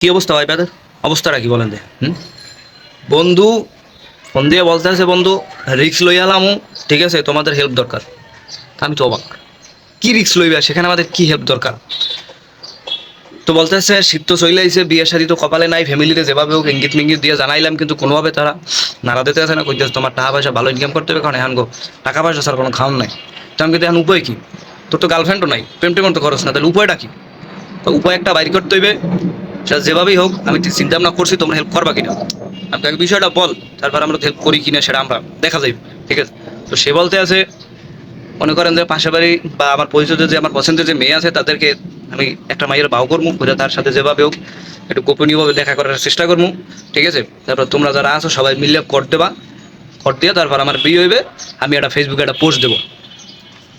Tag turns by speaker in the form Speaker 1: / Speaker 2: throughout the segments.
Speaker 1: কি অবস্থা ভাই ব্রাদার? অবস্থাটা কি বলেন দে? বন্ধু ফোন দিয়ে বলতে আছে, বন্ধু রিক্স লই আলামু, ঠিক আছে, তোমাদের হেল্প দরকার। আমি তো অবাক, কি রিক্স লইবে, সেখানে আমাদের কি হেল্প দরকার? তো বলতে আছে শীত তো চলে আইছে, বিয়ে শাদী তো কপালে নাই, ফ্যামিলিতে যেভাবে হোক ইঙ্গিত মিঙ্গিত দিয়ে জানাইলাম, কিন্তু কোনোভাবে তারা নাড়া দিতে আছে না। কইতেছে তোমার টাকা পয়সা ভালো ইনকাম করতে হবে, কারণ এখন গো টাকা পয়সা স্যার কোনো খাওয়ান নাই। তো আমি কিন্তু এখন উপায় কি? তোর তো গার্লফ্রেন্ডও নাই, প্রেম টেমন তো খরচ না, তাহলে উপায়টা কি? তো উপায় একটা বাইর করতে হইবে। সেটা যেভাবেই হোক, আমি চিন্তা ভাবনা করছি তোমরা হেল্প করবা কিনা। আমাকে আগে বিষয়টা বল, তারপর আমরা হেল্প করি কিনা সেটা আমরা দেখা যাবে, ঠিক আছে? তো সে বলতে আছে, মনে করেন যে পাশে বাড়ি বা আমার পরিচিত যে আমার পছন্দের যে মেয়ে আছে তাদেরকে আমি একটা মাইয়ের বাউ করবো, ঘুরে তার সাথে যেভাবে হোক একটু গোপনীয়ভাবে দেখা করার চেষ্টা করবো, ঠিক আছে? তারপর তোমরা যারা আছো সবাই মিলে কর দেবা, কর দিয়ে তারপর আমার বিয়ে হইবে, আমি একটা ফেসবুকে একটা পোস্ট দেবো,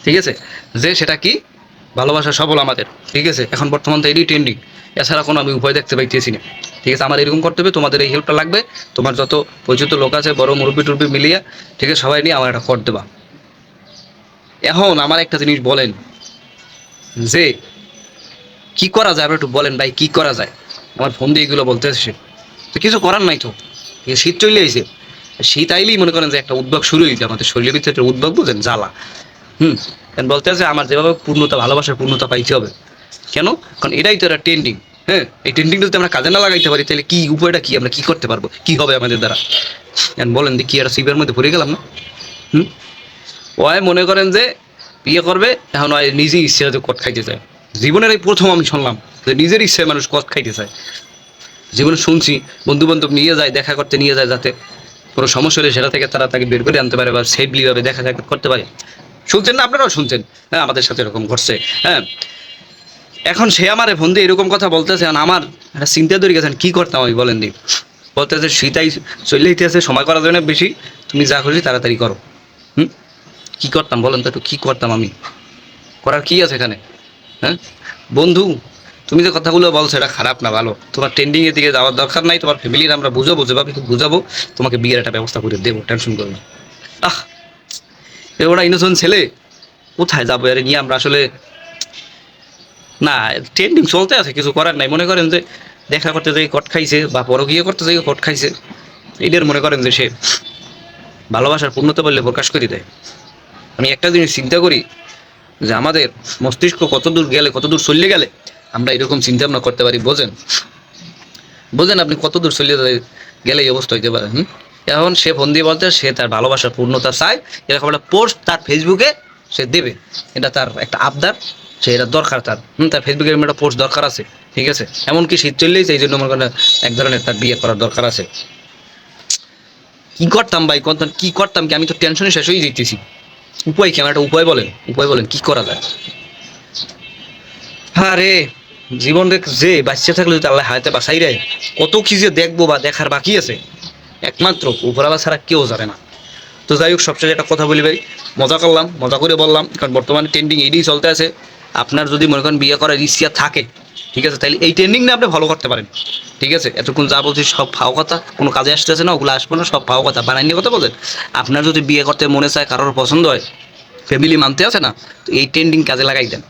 Speaker 1: ঠিক আছে? যে সেটা কি, ভালোবাসা সফল আমাদের, ঠিক আছে? এখন বর্তমান তো এডি ট্রেন্ডিং, এছাড়া কোনো আমি উপায় দেখতে পাইতেছি না, ঠিক আছে? আমার এরকম করতে হবে, তোমাদের এই হেল্পটা লাগবে। তোমার যত পরিচিত লোক আছে, বড় মুরব্বী টুরব্বি মিলিয়ে, ঠিক আছে, সবাই নিয়ে আমার একটা কর দেবা। এখন আমার একটা জিনিস বলেন, যে কি করা যায়, আপনি একটু বলেন ভাই, কি করা যায়? আমার ফোন দিয়ে এগুলো বলতে আসছে, তো কিছু করার নাই তো। শীত চলে আইছে, শীত আইলেই মনে করেন যে একটা উদ্যোগ শুরু হয়েছে আমাদের শরীরের ভিতরে, একটা উদ্যোগ, বুঝেন, জ্বালা। কারণ বলতে আছে আমার যেভাবে পূর্ণতা, ভালোবাসার পূর্ণতা পাইতে হবে। কেন? কারণ এটাই তো একটা ট্রেন্ডিং। হ্যাঁ, এই ট্রেন্ডিংটা যদি আমরা কাজে না লাগাইতে পারি, তাহলে কি উপায়টা কি, আমরা কি করতে পারবো, কি হবে আমাদের দ্বারা? বলেন দি, কি একটা শিবের মধ্যে পড়ে গেলাম না? হুম ওই মনে করেন যে বিয়ে করবে, এখন ওই নিজেই ইচ্ছে কট খাইতে চায়। জীবনের এই প্রথম আমি শুনলাম যে নিজের ইচ্ছায় মানুষ কট খাইতে চায়। জীবনে শুনছি বন্ধু বান্ধব নিয়ে যায়, দেখা করতে নিয়ে যায়, যাতে কোনো সমস্যা হলে সেটা থেকে তারা তাকে বের করে আনতে পারে বা সেফলিভাবে দেখা সাক্ষাৎ করতে পারে। শুনছেন না? আপনারাও শুনছেন? হ্যাঁ, আমাদের সাথে এরকম ঘটছে। হ্যাঁ, এখন সে আমারে ফোন দিয়ে এরকম কথা বলতেছে, আমার একটা চিন্তা ধরে গেছেন, কি করতাম আমি বলেন দি? বলতেছে শীতাই চলে আছে, সময় করার জন্য বেশি, তুমি যা খুশি তাড়াতাড়ি করো। হুম কি করতাম বলেন তো, একটু কি করতাম আমি? করার কি আছে এখানে? হ্যাঁ বন্ধু, তুমি যে কথাগুলো বলছো এটা খারাপ না, ভালো। তোমার ট্রেন্ডিং এর দিকে যাওয়ার দরকার নাই, তোমার ফ্যামিলির আমরা বুঝাবো, যেভাবে একটু বুঝাবো, তোমাকে বিয়ের একটা ব্যবস্থা করে দেবো, টেনশন করো না। আহ, ওরা ইনোসেন্ট ছেলে, কোথায় যাবো আরে নিয়ে আমরা আসলে? না, ট্রেন্ডিং চলতে আছে, কিছু করার নাই। মনে করেন যে দেখা করতে যাই কট খাইছে, বা পরকীয়া করতে যাই কট খাইছে, এদের মনে করেন যে সে ভালোবাসার পূর্ণতা বললে প্রকাশ করে দেয়। আমি একটা জিনিস চিন্তা করি, যে আমাদের মস্তিষ্ক কত দূর গেলে, কত দূর চললে গেলে আমরা এরকম চিন্তা ভাবনা করতে পারি, বোঝেন? বোঝেন আপনি কত দূর চলে গেলে এই অবস্থা হইতে পারে? এখন সে ফোন দিয়ে বলতে সে তার ভালোবাসার পূর্ণতা চায়, এরকম একটা পোস্ট তার ফেসবুকে সে দেবে, এটা তার একটা আবদার, সে এটা দরকার তার। তার ফেসবুকে এরকম একটা পোস্ট দরকার আছে, ঠিক আছে? এমনকি শীত চললেই এই জন্য মনে করেন এক ধরনের তার বিয়ে করার দরকার আছে। কি করতাম ভাই, কত কি করতাম কি, আমি তো টেনশনে শেষ হয়ে যেতেছি। উপায় কি, আমার একটা উপায় বলেন, উপায় বলেন, কি করা যায়? হ্যাঁ রে, জীবন যে বাচ্চা থাকলে যদি আল্লাহ হায়াতে বাঁচাই রে, কত কি যে দেখবো বা দেখার বাকি আছে, একমাত্র উপরওয়ালা ছাড়া কেউ জানে না। তো যাই হোক, সবচেয়ে একটা কথা বলি ভাই, মজা করলাম, মজা করে বললাম, কারণ বর্তমানে ট্রেন্ডিং এইটাই চলতে আছে। আপনার যদি মনে করেন বিয়ে করার ইচ্ছা থাকে, ঠিক আছে, তাহলে এই ট্রেন্ডিং না আপনি ফলো করতে পারেন, ঠিক আছে? এতক্ষণ যা বলছি সব ফাও কথা, কোনো কাজে আসতেছে না, ওগুলো আসবে না, সব ফাও কথা, বানাই নিয়ে কথা বলেন। আপনার যদি বিয়ে করতে মনে চায়, কারোর পছন্দ হয়, ফ্যামিলি মানতে আছে না, তো এই ট্রেন্ডিং কাজে লাগাই দেন।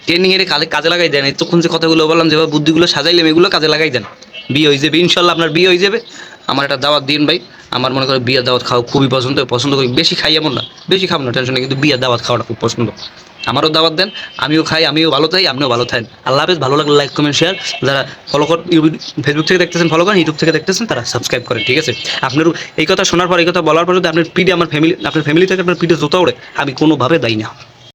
Speaker 1: ট্রেনিং এর কাজে কাজে লাগাই দেন, এতক্ষণ যে কথাগুলো বললাম, যেভাবে বুদ্ধিগুলো সাজাইলাম, এগুলো কাজে লাগাই দেন। বিয়ে হয়ে যাবে ইনশাল্লাহ, আপনার বিয়ে হয়ে যাবে। আমার একটা দাওয়াত দিন ভাই, আমার মনে করে বিয়ের দাওয়াত খাওয়া খুবই পছন্দ, পছন্দ করি, বেশি খাই এমন না, বেশি খাবো না, টেনশন নেই, কিন্তু বিয়ের দাওয়াত খাওয়াটা খুব পছন্দ। আমারও দাওয়াত দেন, আমিও খাই, আমিও ভালো থাই, আপনিও ভালো থাকেন। আল্লাহ হাফেজ, ভালো লাগলে লাইক কমেন্ট শেয়ার। যারা ফলো করেন, ফেসবুক থেকে দেখতেছেন ফলো করেন, ইউটিউব থেকে দেখতেছেন তারা সাবস্ক্রাইব করেন, ঠিক আছে? আপনারও এই কথা শোনার পর, এই কথা বলার পর যদি আপনার পিঠে, আমার ফ্যামিলি, আপনার ফ্যামিলি থেকে আপনার পিঠে জোতা ওড়ে, আমি কোনোভাবে দায়ী না।